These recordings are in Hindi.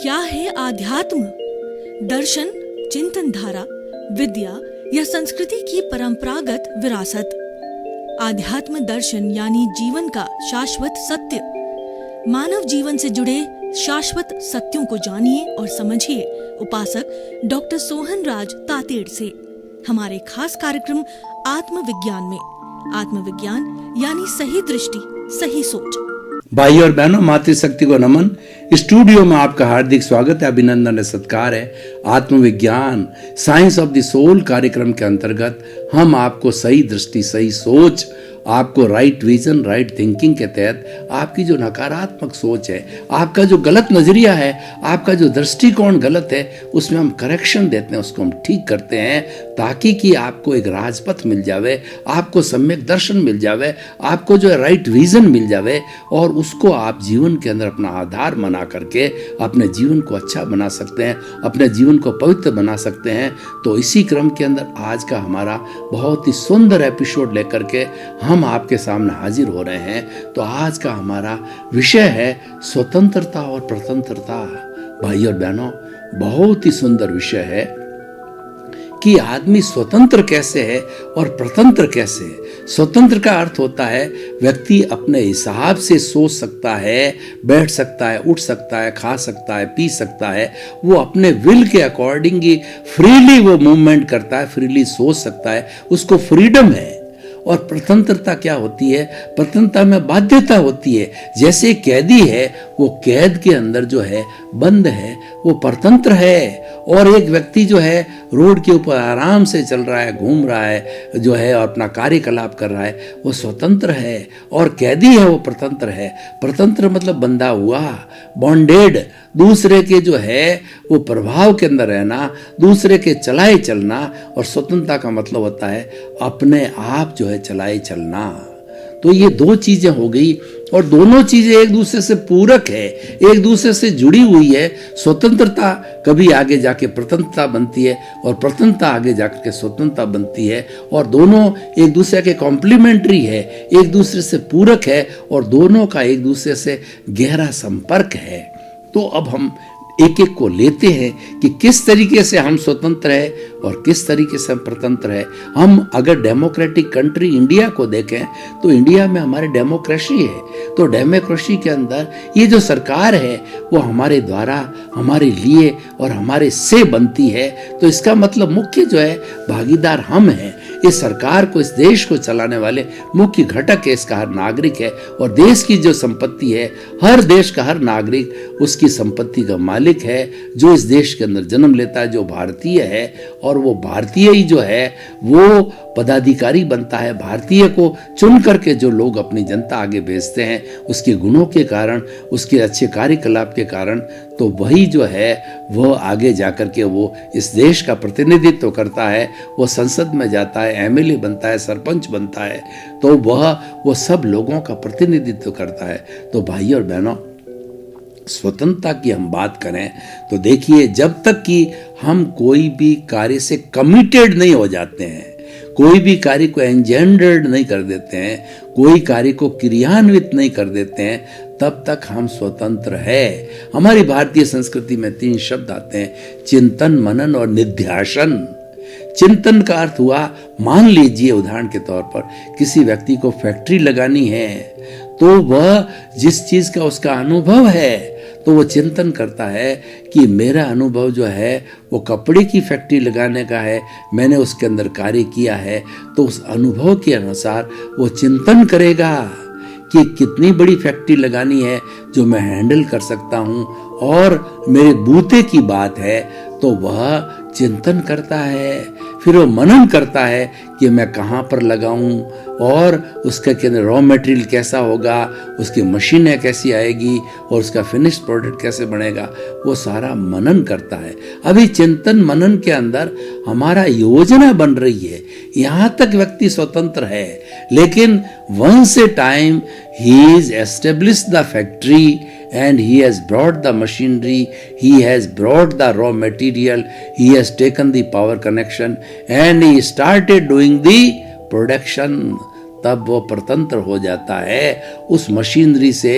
क्या है आध्यात्म? दर्शन, चिंतन धारा, विद्या या संस्कृति की परंपरागत विरासत। आध्यात्म दर्शन यानी जीवन का शाश्वत सत्य। मानव जीवन से जुड़े शाश्वत सत्यों को जानिए और समझिए उपासक डॉक्टर सोहन राज तातेड़ से हमारे खास कार्यक्रम आत्मविज्ञान में। आत्मविज्ञान यानी सही दृष्टि, सही सोच। भाई और बहनों, मातृशक्ति को नमन। स्टूडियो में आपका हार्दिक स्वागत है, अभिनंदन है, सत्कार है। आत्मविज्ञान साइंस ऑफ द सोल कार्यक्रम के अंतर्गत हम आपको सही दृष्टि, सही सोच, आपको राइट विजन, राइट थिंकिंग के तहत आपकी जो नकारात्मक सोच है, आपका जो गलत नजरिया है, आपका जो दृष्टिकोण गलत है, उसमें हम करेक्शन देते हैं, उसको हम ठीक करते हैं ताकि कि आपको एक राजपथ मिल जावे, आपको सम्यक दर्शन मिल जावे, आपको जो है राइट विजन मिल जावे और उसको आप जीवन के अंदर अपना आधार बना करके अपने जीवन को अच्छा बना सकते हैं, अपने जीवन को पवित्र बना सकते हैं। तो इसी क्रम के अंदर आज का हमारा बहुत ही सुंदर एपिसोड लेकर के हम आपके सामने हाजिर हो रहे हैं। तो आज का हमारा विषय है स्वतंत्रता और प्रतंत्रता। भाई और बहनों, बहुत ही सुंदर विषय है कि आदमी स्वतंत्र कैसे है और प्रतंत्र कैसे है। स्वतंत्र का अर्थ होता है व्यक्ति अपने हिसाब से सोच सकता है, बैठ सकता है, उठ सकता है, खा सकता है, पी सकता है, वो अपने विल के अकॉर्डिंग ही फ्रीली वो मूवमेंट करता है, फ्रीली सोच सकता है, उसको फ्रीडम है। और प्रतंत्रता क्या होती है? प्रतंत्रता में बाध्यता होती है। जैसे कैदी है, वो कैद के अंदर जो है बंद है, वो परतंत्र है। और एक व्यक्ति जो है रोड के ऊपर आराम से चल रहा है, घूम रहा है, जो है अपना कार्यकलाप कर रहा है, वो स्वतंत्र है। और कैदी है, वो प्रतंत्र है। प्रतंत्र मतलब बंधा हुआ, बॉन्डेड, दूसरे के जो है वो प्रभाव के अंदर रहना, दूसरे के चलाए चलना। और स्वतंत्रता का मतलब होता है अपने आप जो है चलाए चलना। तो ये दो चीजें हो गई और दोनों चीजें एक दूसरे से पूरक है, एक दूसरे से जुड़ी हुई है। स्वतंत्रता कभी आगे जाके प्रतंत्रता बनती है और प्रतंत्रता आगे जाकर के स्वतंत्रता बनती है। और दोनों एक दूसरे के कॉम्प्लीमेंट्री है, एक दूसरे से पूरक है और दोनों का एक दूसरे से गहरा संपर्क है। तो अब हम एक एक को लेते हैं कि किस तरीके से हम स्वतंत्र है और किस तरीके से हम प्रतंत्र है। हम अगर डेमोक्रेटिक कंट्री इंडिया को देखें तो इंडिया में हमारे डेमोक्रेसी है। तो डेमोक्रेसी के अंदर ये जो सरकार है वो हमारे द्वारा, हमारे लिए और हमारे से बनती है। तो इसका मतलब मुख्य जो है भागीदार हम हैं। इस सरकार को, इस देश को चलाने वाले मुख्य घटक है, इसका हर नागरिक है। और देश की जो संपत्ति है, हर देश का हर नागरिक उसकी संपत्ति का मालिक है, जो इस देश के अंदर जन्म लेता है, जो भारतीय है। और वो भारतीय ही जो है वो पदाधिकारी बनता है। भारतीय को चुन करके जो लोग अपनी जनता आगे भेजते हैं, उसके गुणों के कारण, उसके अच्छे कार्यकलाप के कारण, तो वही जो है वह आगे जाकर के वो इस देश का प्रतिनिधित्व करता है। वो संसद में जाता है, एमएलए बनता है, सरपंच बनता है, तो वो सब लोगों का प्रतिनिधित्व करता है। तो भाई और बहनों, स्वतंत्रता की हम बात करें तो देखिए, जब तक कि हम कोई भी कार्य से कमिटेड नहीं हो जाते हैं, कोई भी कार्य को एंजेंडर्ड नहीं कर देते हैं, कोई कार्य को क्रियान्वित नहीं कर देते हैं, तब तक हम स्वतंत्र है। हमारी भारतीय संस्कृति में 3 शब्द आते हैं, चिंतन, मनन और निध्यासन। चिंतन का अर्थ हुआ, मान लीजिए उदाहरण के तौर पर किसी व्यक्ति को फैक्ट्री लगानी है, तो वह जिस चीज का उसका अनुभव है, तो वो चिंतन करता है कि मेरा अनुभव जो है वो कपड़े की फैक्ट्री लगाने का है, मैंने उसके अंदर कार्य किया है। तो उस अनुभव के अनुसार वो चिंतन करेगा कि कितनी बड़ी फैक्ट्री लगानी है जो मैं हैंडल कर सकता हूँ और मेरे बूते की बात है, तो वह चिंतन करता है। फिर वो मनन करता है कि मैं कहाँ पर लगाऊं और उसके अंदर रॉ मटेरियल कैसा होगा, उसकी मशीनें कैसी आएगी और उसका फिनिश प्रोडक्ट कैसे बनेगा, वो सारा मनन करता है। अभी चिंतन मनन के अंदर हमारा योजना बन रही है, यहाँ तक व्यक्ति स्वतंत्र है। लेकिन once a time he is established the factory and he has brought the machinery, he has brought the raw material, he has taken the power connection and he started doing the production. तब वो स्वतंत्र हो जाता है उस मशीनरी से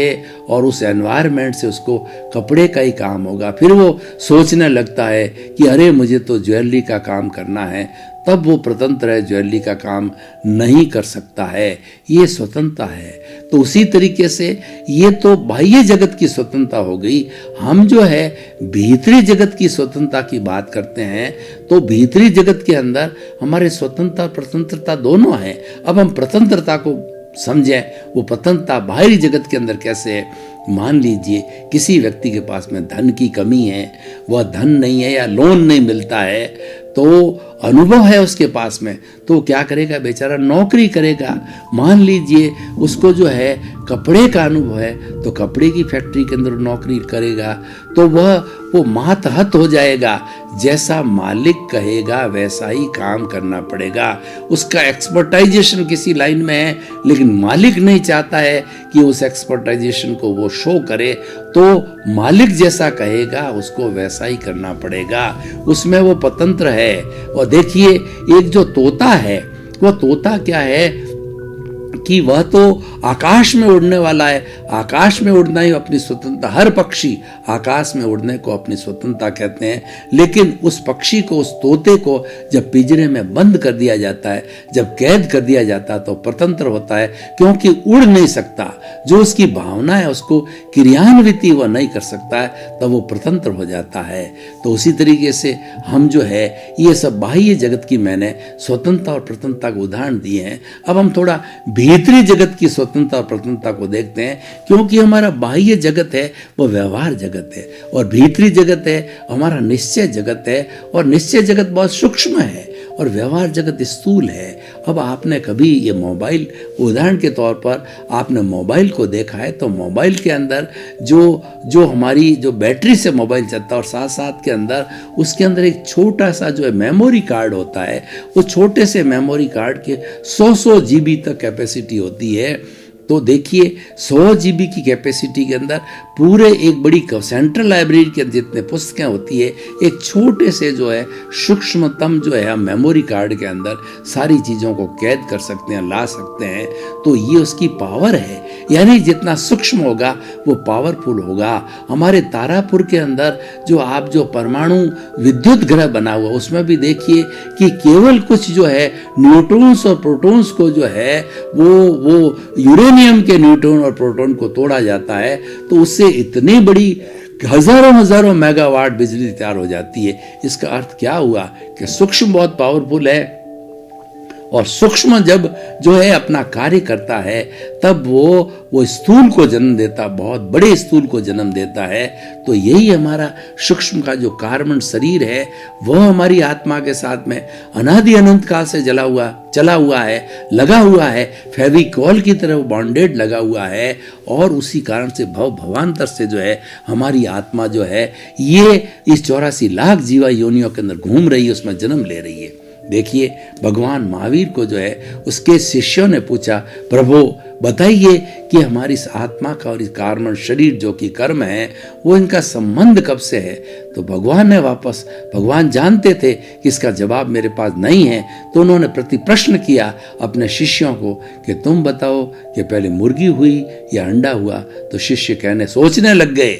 और उस एनवायरनमेंट से। उसको कपड़े का ही काम होगा, फिर वो सोचने लगता है कि अरे मुझे तो ज्वेलरी का काम करना है, तब वो स्वतंत्र है, ज्वेलरी का काम नहीं कर सकता है। ये स्वतंत्रता है। तो उसी तरीके से ये तो बाह्य जगत की स्वतंत्रता हो गई। हम जो है भीतरी जगत की स्वतंत्रता की बात करते हैं, तो भीतरी जगत के अंदर हमारे स्वतंत्रता स्वतंत्रता दोनों है। अब हम स्वतंत्रता को समझें, वो स्वतंत्रता बाहरी जगत के अंदर कैसे है। मान लीजिए किसी व्यक्ति के पास में धन की कमी है, वह धन नहीं है या लोन नहीं मिलता है, तो अनुभव है उसके पास में, तो क्या करेगा बेचारा, नौकरी करेगा। मान लीजिए उसको जो है कपड़े का अनुभव है, तो कपड़े की फैक्ट्री के अंदर नौकरी करेगा, तो वो मातहत हो जाएगा। जैसा मालिक कहेगा वैसा ही काम करना पड़ेगा। उसका एक्सपर्टाइजेशन किसी लाइन में है, लेकिन मालिक नहीं चाहता है कि उस एक्सपर्टाइजेशन को वो शो करे, तो मालिक जैसा कहेगा उसको वैसा ही करना पड़ेगा। उसमें वो स्वतंत्र है। और देखिए एक जो तोता है, वह तोता क्या है कि वह तो आकाश में उड़ने वाला है। आकाश में उड़ना ही अपनी स्वतंत्रता, हर पक्षी आकाश में उड़ने को अपनी स्वतंत्रता कहते हैं। लेकिन उस पक्षी को, उस तोते को जब पिंजरे में बंद कर दिया जाता है, जब कैद कर दिया जाता है, तो स्वतंत्र होता है, क्योंकि उड़ नहीं सकता। जो उसकी भावना है उसको क्रियान्वित वह नहीं कर सकता है, तब वो स्वतंत्र हो जाता है। तो उसी तरीके से हम जो है ये सब बाह्य जगत की मैंने स्वतंत्रता और स्वतंत्रता के उदाहरण दिए हैं। अब हम थोड़ा भीतरी जगत की स्वतंत्रता और स्वतंत्रता को देखते हैं, क्योंकि हमारा बाह्य जगत है वो व्यवहार जगत है, और भीतरी जगत है हमारा निश्चय जगत है। और निश्चय जगत बहुत सूक्ष्म है और व्यवहार जगत स्थूल है। अब आपने कभी ये मोबाइल, उदाहरण के तौर पर आपने मोबाइल को देखा है, तो मोबाइल के अंदर जो हमारी जो बैटरी से मोबाइल चलता है, और साथ साथ के अंदर उसके अंदर एक छोटा सा जो है मेमोरी कार्ड होता है। वो छोटे से मेमोरी कार्ड के 100 GB तक कैपेसिटी होती है। तो देखिए 100 GB की कैपेसिटी के अंदर पूरे एक बड़ी सेंट्रल लाइब्रेरी के जितने पुस्तकें होती है, एक छोटे से जो है सूक्ष्मतम जो है हम मेमोरी कार्ड के अंदर सारी चीज़ों को कैद कर सकते हैं, ला सकते हैं। तो ये उसकी पावर है। यानी जितना सूक्ष्म होगा वो पावरफुल होगा। हमारे तारापुर के अंदर जो परमाणु विद्युत ग्रह बना हुआ, उसमें भी देखिए कि केवल कुछ जो है न्यूट्रॉन्स और प्रोटॉन्स को जो है वो यूरेनियम के न्यूट्रॉन और प्रोटॉन को तोड़ा जाता है, तो उससे इतनी बड़ी हजारों मेगावाट बिजली तैयार हो जाती है। इसका अर्थ क्या हुआ कि सूक्ष्म बहुत पावरफुल है, और सूक्ष्म जब जो है अपना कार्य करता है, तब वो स्थूल को जन्म देता, बहुत बड़े स्थूल को जन्म देता है। तो यही हमारा सूक्ष्म का जो कार्बन शरीर है, वह हमारी आत्मा के साथ में अनादि अनंत काल से चला हुआ है, लगा हुआ है, फेविकॉल की तरह बॉन्डेड लगा हुआ है। और उसी कारण से भवांतर से जो है हमारी आत्मा जो है ये इस 84 लाख जीवा योनियों के अंदर घूम रही है, उसमें जन्म ले रही है। देखिए भगवान महावीर को जो है उसके शिष्यों ने पूछा, प्रभु बताइए कि हमारी इस आत्मा का और इस कार्बन शरीर जो कि कर्म है, वो इनका संबंध कब से है। तो भगवान जानते थे कि इसका जवाब मेरे पास नहीं है, तो उन्होंने प्रति प्रश्न किया अपने शिष्यों को कि तुम बताओ कि पहले मुर्गी हुई या अंडा हुआ। तो शिष्य सोचने लग गए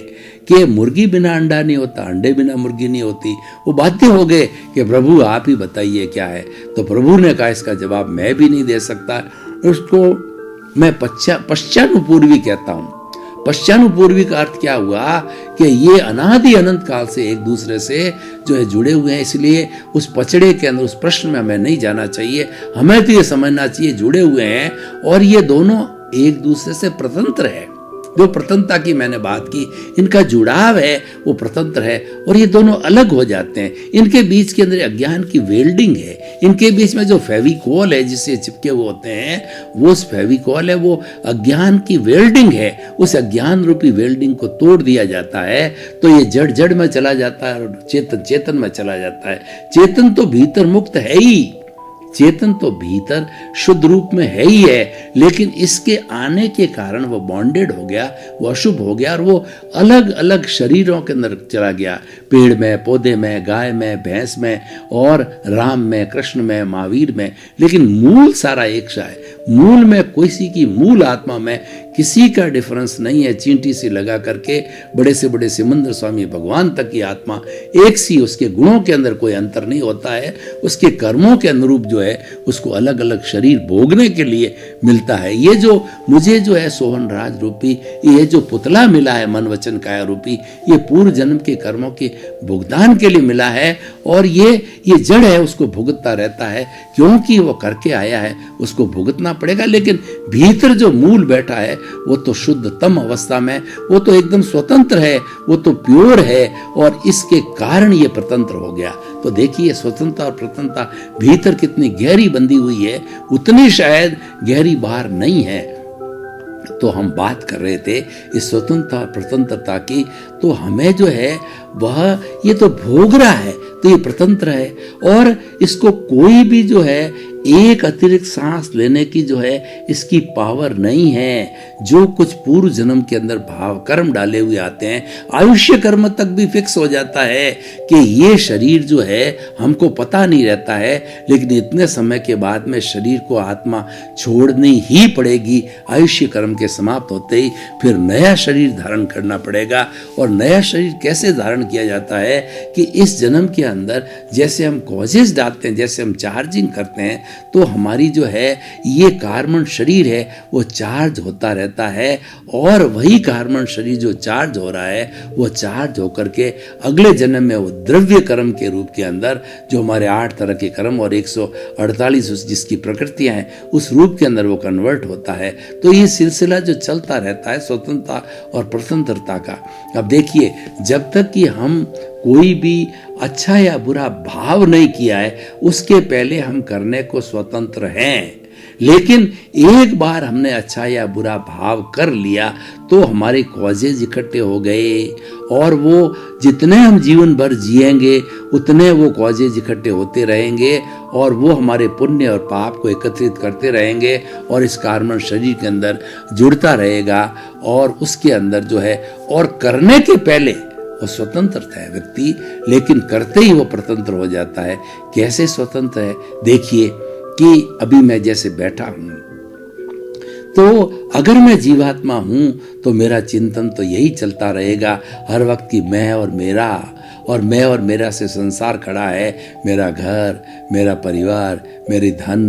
कि मुर्गी बिना अंडा नहीं होता, अंडे बिना मुर्गी नहीं होती। वो बाध्य हो गए कि प्रभु आप ही बताइए क्या है। तो प्रभु ने कहा इसका जवाब मैं भी नहीं दे सकता, उसको मैं पश्चानुपूर्वी कहता हूँ। पश्चानुपूर्वी का अर्थ क्या हुआ कि ये अनादि अनंत काल से एक दूसरे से जो है जुड़े हुए हैं, इसलिए उस पचड़े के अंदर, उस प्रश्न में हमें नहीं जाना चाहिए। हमें तो ये समझना चाहिए जुड़े हुए हैं, और ये दोनों एक दूसरे से स्वतंत्र है। जो स्वतंत्रता की मैंने बात की, इनका जुड़ाव है वो स्वतंत्र है, और ये दोनों अलग हो जाते हैं। इनके बीच के अंदर अज्ञान की वेल्डिंग है। इनके बीच में जो फेविकॉल है जिससे चिपके हुए होते हैं, वो फेविकॉल है, वो अज्ञान की वेल्डिंग है। उस अज्ञान रूपी वेल्डिंग को तोड़ दिया जाता है, तो ये जड़ में चला जाता है और चेतन में चला जाता है। चेतन तो भीतर मुक्त है ही, चेतन तो भीतर शुद्ध रूप में है ही है, लेकिन इसके आने के कारण वो बॉन्डेड हो गया, वो अशुभ हो गया, और वो अलग अलग शरीरों के अंदर चला गया। पेड़ में, पौधे में, गाय में, भैंस में, और राम में, कृष्ण में, महावीर में। लेकिन मूल सारा एक सा है। मूल में किसी की मूल आत्मा में किसी का डिफरेंस नहीं है। चींटी सी लगा करके बड़े से बड़े सिमंदर स्वामी भगवान तक की आत्मा एक सी, उसके गुणों के अंदर कोई अंतर नहीं होता है। उसके कर्मों के अनुरूप जो है उसको अलग अलग शरीर भोगने के लिए मिलता है। ये जो मुझे जो है सोहन राज रूपी ये जो पुतला मिला है मन वचन काया रूपी, ये पूर्व जन्म के कर्मों के भुगतान के लिए मिला है। और ये जड़ है, उसको भुगतता रहता है क्योंकि वो करके आया है, उसको भुगतना पड़ेगा। लेकिन भीतर जो मूल बैठा है वो तो शुद्धतम अवस्था में, वो तो एकदम स्वतंत्र है, वो तो प्योर है और इसके कारण ये स्वतंत्र हो गया। तो देखिए स्वतंत्रता और प्रतंत्रता भीतर कितनी गहरी बंधी हुई है, उतनी शायद गहरी बाहर नहीं है। तो हम बात कर रहे थे इस स्वतंत्रता और प्रतंत्रता की, तो हमें जो है वह ये तो भोग रहा है तो ये प्रतंत्र है। और इसको कोई भी जो है एक अतिरिक्त सांस लेने की जो है इसकी पावर नहीं है। जो कुछ पूर्व जन्म के अंदर भाव कर्म डाले हुए आते हैं, आयुष्य कर्म तक भी फिक्स हो जाता है कि ये शरीर जो है हमको पता नहीं रहता है, लेकिन इतने समय के बाद में शरीर को आत्मा छोड़नी ही पड़ेगी। आयुष्य कर्म के समाप्त होते ही फिर नया शरीर धारण करना पड़ेगा। और नया शरीर कैसे धारण किया जाता है कि इस जन्म के अंदर जैसे हम कॉजेस डालते हैं, जैसे हम चार्जिंग करते हैं, तो हमारी जो है ये कार्बन शरीर है वो चार्ज होता रहता है। और वही कार्बन शरीर जो चार्ज हो रहा है वो चार्ज होकर के अगले जन्म में वो द्रव्य कर्म के रूप के अंदर जो हमारे 8 तरह के कर्म और 148 जिसकी प्रकृतियां हैं उस रूप के अंदर वो कन्वर्ट होता है। तो ये सिलसिला जो चलता रहता है स्वतंत्रता और प्रतंत्रता का। अब देखिए जब तक कि हम कोई भी अच्छा या बुरा भाव नहीं किया है उसके पहले हम करने को स्वतंत्र हैं। लेकिन एक बार हमने अच्छा या बुरा भाव कर लिया तो हमारे कॉजेज इकट्ठे हो गए और वो जितने हम जीवन भर जिएंगे उतने वो कॉजेज इकट्ठे होते रहेंगे और वो हमारे पुण्य और पाप को एकत्रित करते रहेंगे और इस कार्बन शरीर के अंदर जुड़ता रहेगा। और उसके अंदर जो है और करने के पहले वो स्वतंत्र है व्यक्ति, लेकिन करते ही वो प्रतंत्र हो जाता है। कैसे स्वतंत्र है? देखिए कि अभी मैं जैसे बैठा हूं तो अगर मैं जीवात्मा हूं तो मेरा चिंतन तो यही चलता रहेगा हर वक्त कि मैं और मेरा, और मैं और मेरा से संसार खड़ा है। मेरा घर, मेरा परिवार, मेरी धन,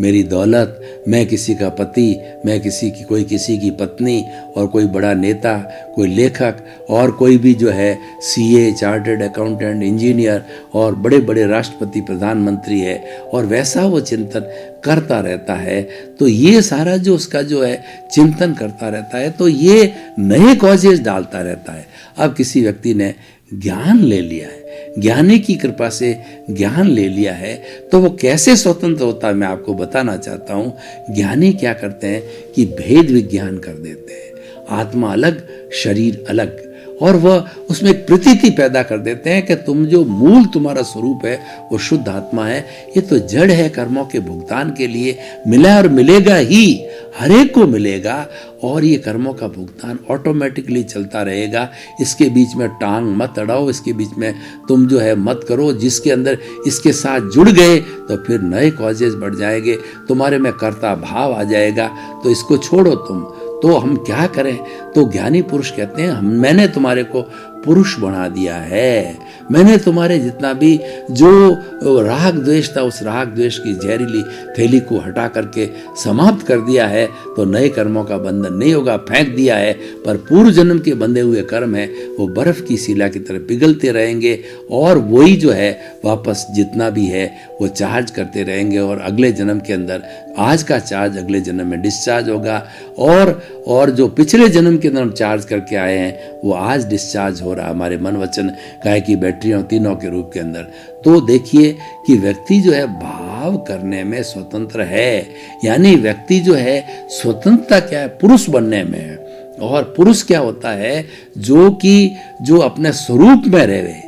मेरी दौलत, मैं किसी का पति, मैं कोई किसी की पत्नी, और कोई बड़ा नेता, कोई लेखक, और कोई भी जो है सीए, चार्टर्ड अकाउंटेंट, इंजीनियर और बड़े बड़े राष्ट्रपति, प्रधानमंत्री है, और वैसा वो चिंतन करता रहता है। तो ये सारा जो उसका जो है चिंतन करता रहता है तो ये नए कॉजेस डालता रहता है। अब किसी व्यक्ति ने ज्ञान ले लिया है, ज्ञानी की कृपा से ज्ञान ले लिया है, तो वो कैसे स्वतंत्र होता है मैं आपको बताना चाहता हूं। ज्ञानी क्या करते हैं कि भेद विज्ञान कर देते हैं, आत्मा अलग शरीर अलग, और वह उसमें एक प्रतीति पैदा कर देते हैं कि तुम जो मूल तुम्हारा स्वरूप है वो शुद्ध आत्मा है। ये तो जड़ है, कर्मों के भुगतान के लिए मिला और मिलेगा ही, हर एक को मिलेगा, और ये कर्मों का भुगतान ऑटोमेटिकली चलता रहेगा। इसके बीच में टांग मत अड़ाओ, इसके बीच में तुम जो है मत करो। जिसके अंदर इसके साथ जुड़ गए तो फिर नए कॉजेज बढ़ जाएंगे, तुम्हारे में कर्ता भाव आ जाएगा, तो इसको छोड़ो तुम। तो हम क्या करें? तो ज्ञानी पुरुष कहते हैं मैंने तुम्हारे को पुरुष बना दिया है, मैंने तुम्हारे जितना भी जो राग द्वेष था उस राग द्वेष की जहरीली थैली को हटा करके समाप्त कर दिया है। तो नए कर्मों का बंधन नहीं होगा, फेंक दिया है, पर पूर्व जन्म के बंधे हुए कर्म है वो बर्फ की शिला की तरह पिघलते रहेंगे और वही जो है वापस जितना भी है वो चार्ज करते रहेंगे, और अगले जन्म के अंदर आज का चार्ज अगले जन्म में डिस्चार्ज होगा, और जो पिछले जन्म के अंदर हम चार्ज करके आए हैं वो आज डिस्चार्ज हो रहा है हमारे मन वचन काया की बैटरियों तीनों के रूप के अंदर। तो देखिए कि व्यक्ति जो है भाव करने में स्वतंत्र है, यानी व्यक्ति जो है स्वतंत्रता क्या है? पुरुष बनने में है। और पुरुष क्या होता है? जो अपने स्वरूप में रहे,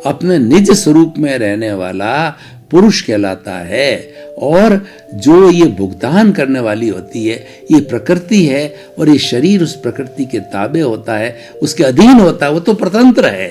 अपने निज स्वरूप में रहने वाला पुरुष कहलाता है। और जो ये भुगतान करने वाली होती है ये प्रकृति है, और ये शरीर उस प्रकृति के ताबे होता है, उसके अधीन होता है, वो तो स्वतंत्र है।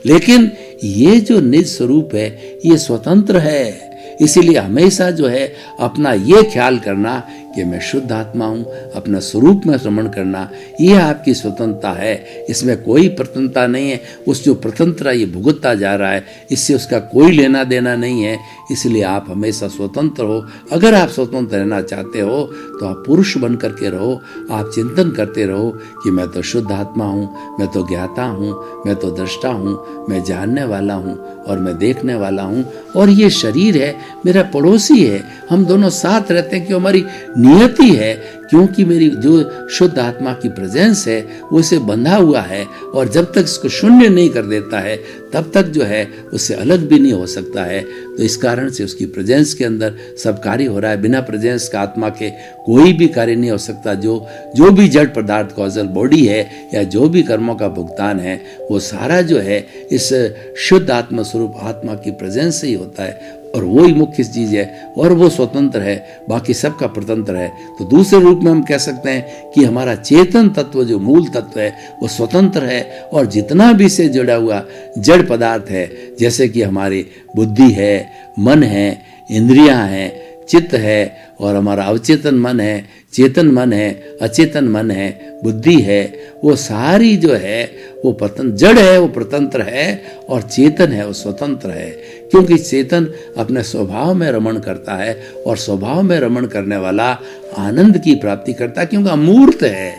लेकिन ये जो निज स्वरूप है ये स्वतंत्र है। इसीलिए हमेशा जो है अपना ये ख्याल करना कि मैं शुद्ध आत्मा हूँ, अपना स्वरूप में रमण करना, ये आपकी स्वतंत्रता है। इसमें कोई प्रतंत्रता नहीं है। उस जो प्रतंत्रता ये भुगतता जा रहा है, इससे उसका कोई लेना देना नहीं है। इसलिए आप हमेशा स्वतंत्र हो। अगर आप स्वतंत्र रहना चाहते हो तो आप पुरुष बन करके रहो। आप चिंतन करते रहो कि मैं तो शुद्ध आत्मा हूँ, मैं तो ज्ञाता हूँ, मैं तो दृष्टा हूँ, मैं जानने वाला हूँ और मैं देखने वाला हूँ, और ये शरीर है मेरा पड़ोसी है। हम दोनों साथ रहते हैं, क्यों हमारी नियति है, क्योंकि मेरी जो शुद्ध आत्मा की प्रेजेंस है वो इसे बंधा हुआ है, और जब तक इसको शून्य नहीं कर देता है तब तक जो है उससे अलग भी नहीं हो सकता है। तो इस कारण से उसकी प्रेजेंस के अंदर सब कार्य हो रहा है। बिना प्रेजेंस का आत्मा के कोई भी कार्य नहीं हो सकता। जो भी जड़ पदार्थ कॉजल बॉडी है या जो भी कर्मों का भुगतान है वो सारा जो है इस शुद्ध आत्मा स्वरूप आत्मा की प्रेजेंस से ही होता है, और वो ही मुख्य चीज है, और वो स्वतंत्र है, बाकी सबका प्रतंत्र है। तो दूसरे रूप में हम कह सकते हैं कि हमारा चेतन तत्व जो मूल तत्व है वो स्वतंत्र है, और जितना भी से जुड़ा हुआ जड़ पदार्थ है, जैसे कि हमारी बुद्धि है, मन है, इंद्रियां हैं, चित्त है, और हमारा अवचेतन मन है, चेतन मन है, अचेतन मन है, बुद्धि है, वो सारी जो है वो जड़ है, वो प्रतंत्र है, और चेतन है वो स्वतंत्र है। क्योंकि चेतन अपने स्वभाव में रमण करता है, और स्वभाव में रमण करने वाला आनंद की प्राप्ति करता है, क्योंकि अमूर्त है,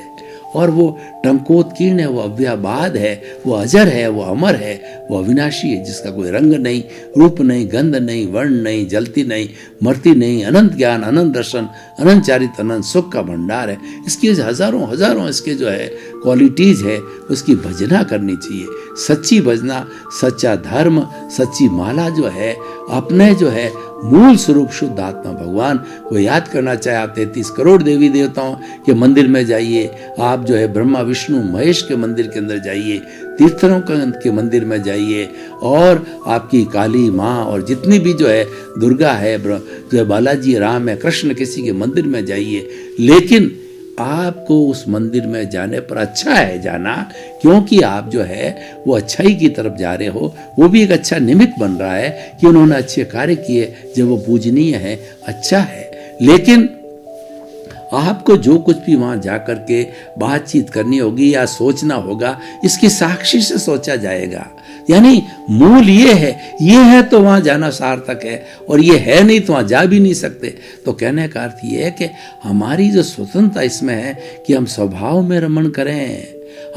और वो टंकोत्कीर्ण है, वो अव्याबाद है, वो अजर है, वो अमर है, वो अविनाशी है, जिसका कोई रंग नहीं, रूप नहीं, गंध नहीं, वर्ण नहीं, जलती नहीं, मरती नहीं, अनंत ज्ञान, अनंत दर्शन, अनंत चारित, अनंत सुख का भंडार है। इसकी हजारों इसके जो है क्वालिटीज है, उसकी भजना करनी चाहिए। सच्ची भजना, सच्चा धर्म, सच्ची माला जो है अपने जो है मूल स्वरूप शुद्ध आत्मा भगवान को याद करना चाहे। आप 33 करोड़ देवी देवताओं के मंदिर में जाइए, आप जो है ब्रह्मा विष्णु महेश के मंदिर के अंदर जाइए, तीर्थरों के मंदिर में जाइए, और आपकी काली माँ और जितनी भी जो है दुर्गा है, जो है बालाजी राम है, कृष्ण, किसी के मंदिर में जाइए। लेकिन आपको उस मंदिर में जाने पर अच्छा है जाना, क्योंकि आप जो है वो अच्छाई की तरफ जा रहे हो। वो भी एक अच्छा निमित्त बन रहा है कि उन्होंने अच्छे कार्य किए, जब वो पूजनीय है, अच्छा है। लेकिन आपको जो कुछ भी वहां जाकर के बातचीत करनी होगी या सोचना होगा, इसकी साक्षी से सोचा जाएगा। यानी मूल ये है तो वहां जाना सार्थक है, और ये है नहीं तो वहां जा भी नहीं सकते। तो कहने का अर्थ ये है कि हमारी जो स्वतंत्रता इसमें है कि हम स्वभाव में रमण करें,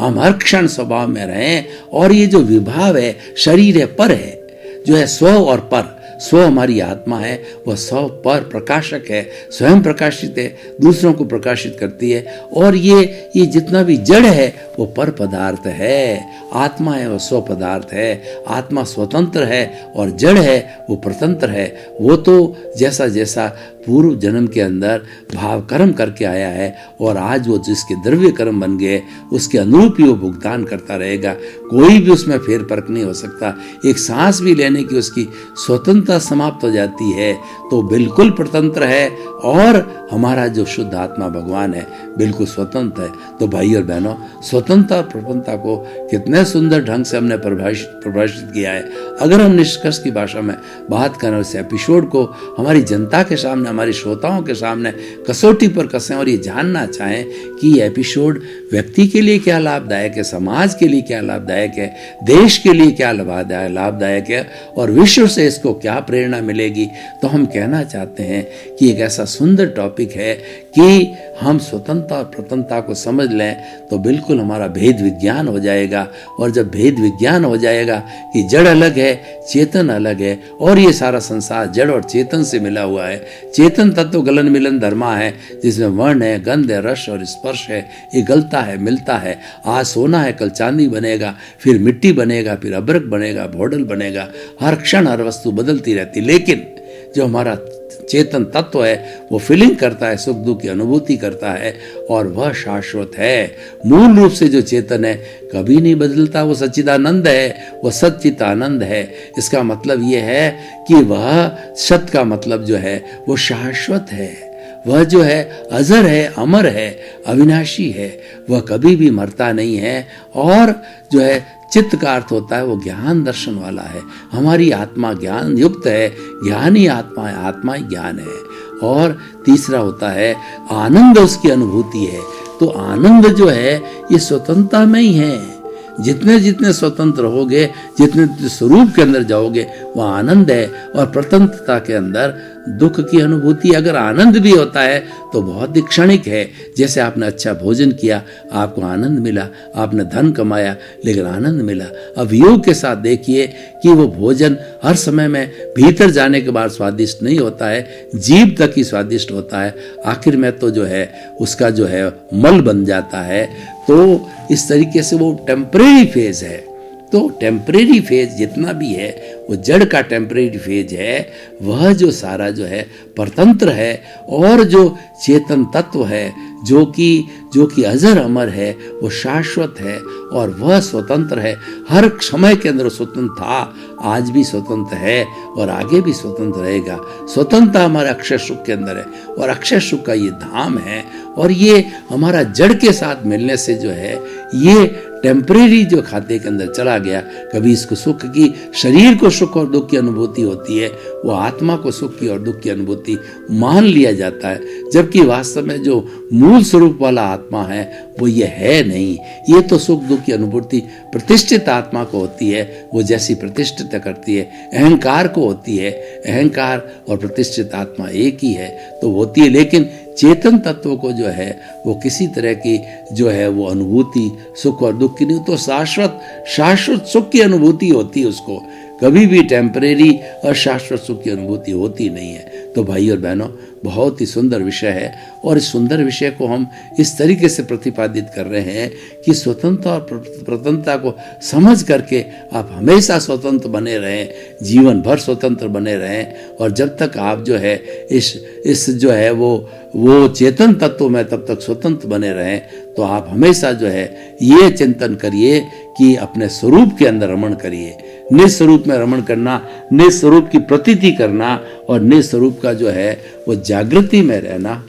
हम हर क्षण स्वभाव में रहें, और ये जो विभाव है, शरीर है, पर है, जो है स्व और पर। स्व हमारी आत्मा है, वह स्व पर प्रकाशक है, स्वयं प्रकाशित है, दूसरों को प्रकाशित करती है, और ये जितना भी जड़ है वो पर पदार्थ है। आत्मा है वो स्व पदार्थ है। आत्मा स्वतंत्र है और जड़ है वो प्रतंत्र है। वो तो जैसा जैसा पूर्व जन्म के अंदर भाव कर्म करके आया है, और आज वो जिसके द्रव्य कर्म बन गए उसके अनुरूप ही वो भुगतान करता रहेगा। कोई भी उसमें फेर फर्क नहीं हो सकता। एक सांस भी लेने की उसकी स्वतंत्रता समाप्त हो जाती है तो बिल्कुल प्रतंत्र है, और हमारा जो शुद्ध आत्मा भगवान है बिल्कुल स्वतंत्र है। तो भाई और बहनों, स्वतंत्रता और प्रपन्नता को कितने सुंदर ढंग से हमने परिभाषित किया है। अगर हम निष्कर्ष की भाषा में बात करें, इस एपिसोड को हमारी जनता के सामने, हमारी श्रोताओं के सामने कसौटी पर कसें, और ये जानना चाहें कि ये एपिसोड व्यक्ति के लिए क्या लाभदायक है, समाज के लिए क्या लाभदायक है, देश के लिए क्या लाभदायक है, और विश्व से इसको क्या प्रेरणा मिलेगी, तो हम कहना चाहते हैं कि एक ऐसा सुंदर टॉपिक है कि हम स्वतंत्रता और प्रतंत्रता को समझ लें तो बिल्कुल हमारा भेद विज्ञान हो जाएगा। और जब भेद विज्ञान हो जाएगा कि जड़ अलग है, चेतन अलग है, और ये सारा संसार जड़ और चेतन से मिला हुआ है। चेतन तत्व गलन मिलन धर्मा है, जिसमें वर्ण है, गंध है, रस और स्पर्श है। ये गलता है, मिलता है। आज सोना है, कल चांदी बनेगा, फिर मिट्टी बनेगा, फिर अभ्रक बनेगा, भोडल बनेगा। हर क्षण हर वस्तु बदलती रहती। लेकिन जो हमारा चेतन तत्व है वो फीलिंग करता है, सुख दुख की अनुभूति करता है, और वह शाश्वत है। मूल रूप से जो चेतन है कभी नहीं बदलता, वो सच्चिदानंद है, वो सच्चित आनंद है। इसका मतलब ये है कि वह सत का मतलब जो है वो शाश्वत है, वह जो है अजर है, अमर है, अविनाशी है, वह कभी भी मरता नहीं है। और जो है चित्त का अर्थ होता है वो ज्ञान दर्शन वाला है। हमारी आत्मा ज्ञान युक्त है, ज्ञान ही आत्मा है, आत्मा ही ज्ञान है। और तीसरा होता है आनंद, उसकी अनुभूति है। तो आनंद जो है ये स्वतंत्रता में ही है। जितने जितने स्वतंत्र होगे, जितने स्वरूप के अंदर जाओगे, वह आनंद है। और प्रतंत्रता के अंदर दुख की अनुभूति, अगर आनंद भी होता है तो बहुत ही क्षणिक है। जैसे आपने अच्छा भोजन किया, आपको आनंद मिला, आपने धन कमाया लेकिन आनंद मिला। अब योग के साथ देखिए कि वो भोजन हर समय में भीतर जाने के बाद स्वादिष्ट नहीं होता है, जीभ तक ही स्वादिष्ट होता है, आखिर में तो जो है उसका जो है मल बन जाता है। तो इस तरीके से वो टेम्परेरी फेज है। तो टेम्परेरी फेज जितना भी है वो जड़ का टेम्परेरी फेज है, वह जो सारा जो है परतंत्र है। और जो चेतन तत्व है जो कि अजर अमर है, वो शाश्वत है और वह स्वतंत्र है। हर समय के अंदर स्वतंत्र था, आज भी स्वतंत्र है और आगे भी स्वतंत्र रहेगा। स्वतंत्रता हमारे अक्षय सुख के अंदर है और अक्षय सुख का ये धाम है। और ये हमारा जड़ के साथ मिलने से जो है ये टेम्परेरी जो खाते के अंदर चला गया, कभी इसको सुख की, शरीर को सुख और दुख की अनुभूति होती है, वो आत्मा को सुख की और दुख की अनुभूति मान लिया जाता है, जबकि वास्तव में जो मूल स्वरूप वाला आत्मा है वो ये है नहीं। ये तो सुख दुख की अनुभूति प्रतिष्ठित आत्मा को होती है, वो जैसी प्रतिष्ठित करती है, अहंकार को होती है। अहंकार और प्रतिष्ठित आत्मा एक ही है तो होती है, लेकिन चेतन तत्व को जो है वो किसी तरह की जो है वो अनुभूति सुख और दुख की नहीं, तो शाश्वत सुख की अनुभूति होती है उसको। कभी भी टेम्परेरी और शाश्वत सुख की अनुभूति होती नहीं है। तो भाई और बहनों, बहुत ही सुंदर विषय है और इस सुंदर विषय को हम इस तरीके से प्रतिपादित कर रहे हैं कि स्वतंत्रता और प्रतंत्रता को समझ करके आप हमेशा स्वतंत्र बने रहें, जीवन भर स्वतंत्र बने रहें। और जब तक आप जो है इस जो है वो चेतन तत्व में तब तक स्वतंत्र बने रहें, तो आप हमेशा जो है ये चिंतन करिए कि अपने स्वरूप के अंदर रमण करिए। निस्वरूप में रमण करना, निस्वरूप की प्रतीति करना और निस्वरूप का जो है वो जागृति में रहना,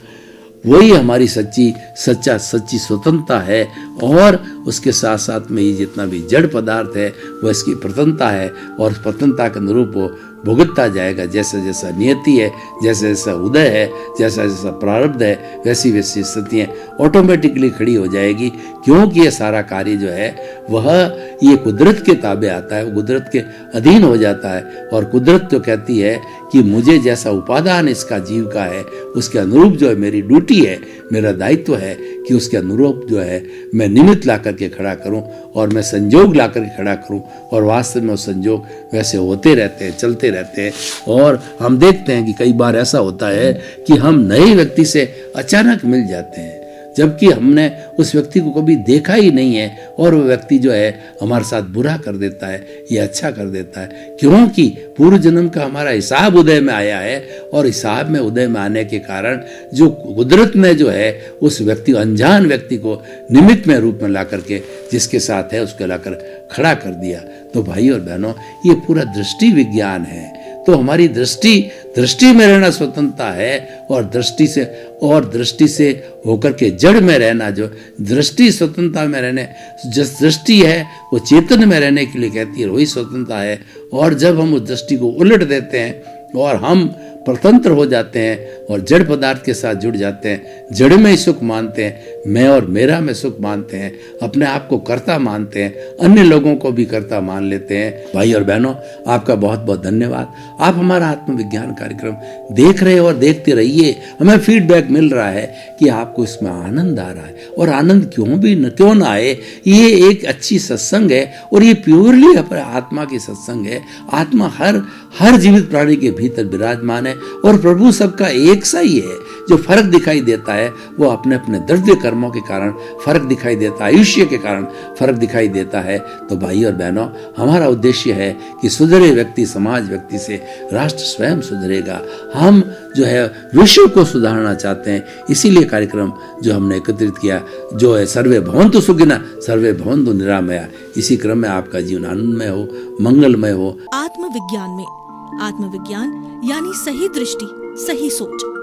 वही हमारी सच्ची स्वतंत्रता है। और उसके साथ साथ में ये जितना भी जड़ पदार्थ है वह इसकी प्रतंत्रता है और प्रतंत्रता के अनुरूप वो भुगतता जाएगा। जैसा जैसा नियति है, जैसा जैसा उदय है, जैसा जैसा प्रारब्ध है, वैसी वैसी स्थितियाँ ऑटोमेटिकली खड़ी हो जाएगी, क्योंकि ये सारा कार्य जो है वह ये कुदरत के ताबे आता है, वो कुदरत के अधीन हो जाता है। और कुदरत तो कहती है कि मुझे जैसा उपादान इसका जीव का है उसके अनुरूप जो है मेरी ड्यूटी है, मेरा दायित्व है कि उसके अनुरूप जो है मैं निमित्त ला करके खड़ा करूं और मैं संजोग ला करके खड़ा करूं। और वास्तव में वो संजोग वैसे होते रहते हैं, चलते रहते हैं। और हम देखते हैं कि कई बार ऐसा होता है कि हम नए व्यक्ति से अचानक मिल जाते हैं, जबकि हमने उस व्यक्ति को कभी देखा ही नहीं है और वो व्यक्ति जो है हमारे साथ बुरा कर देता है या अच्छा कर देता है, क्योंकि पूर्व जन्म का हमारा हिसाब उदय में आया है। और हिसाब में उदय में आने के कारण जो कुदरत ने जो है उस व्यक्ति, अनजान व्यक्ति को निमित्त में रूप में ला करके जिसके साथ है उसको लाकर खड़ा कर दिया। तो भाई और बहनों, ये पूरा दृष्टि विज्ञान है। तो हमारी दृष्टि में रहना स्वतंत्रता है और दृष्टि से होकर के जड़ में रहना, जो दृष्टि स्वतंत्रता में रहने, जिस दृष्टि है वो चेतन में रहने के लिए कहती है, वही स्वतंत्रता है। और जब हम उस दृष्टि को उलट देते हैं और हम स्वतंत्र हो जाते हैं और जड़ पदार्थ के साथ जुड़ जाते हैं, जड़ में ही सुख मानते हैं, मैं और मेरा में सुख मानते हैं, अपने आप को कर्ता मानते हैं, अन्य लोगों को भी कर्ता मान लेते हैं। भाई और बहनों, आपका बहुत बहुत धन्यवाद। आप हमारा आत्मविज्ञान कार्यक्रम देख रहे हो और देखते रहिए। हमें फीडबैक मिल रहा है कि आपको इसमें आनंद आ रहा है, और आनंद क्यों ना आए। ये एक अच्छी सत्संग है और ये प्योरली अपने आत्मा की सत्संग है। आत्मा हर जीवित प्राणी के भीतर विराजमान है और प्रभु सबका एक सा ही है। जो फर्क दिखाई देता है वो अपने अपने द्रव्य कर्मों के कारण फर्क दिखाई देता है, आयुष्य के कारण फर्क दिखाई देता है। तो भाई और बहनों, हमारा उद्देश्य है कि सुधरे व्यक्ति समाज व्यक्ति से राष्ट्र स्वयं सुधरेगा। हम जो है विश्व को सुधारना चाहते हैं, इसीलिए कार्यक्रम जो हमने एकत्रित किया जो है सर्वे भवन्तु सुखिनः सर्वे भवन्तु निरामया। इसी क्रम में आपका जीवन आनंदमय हो, मंगलमय हो। आत्मविज्ञान में आत्मविज्ञान यानी सही दृष्टि, सही सोच।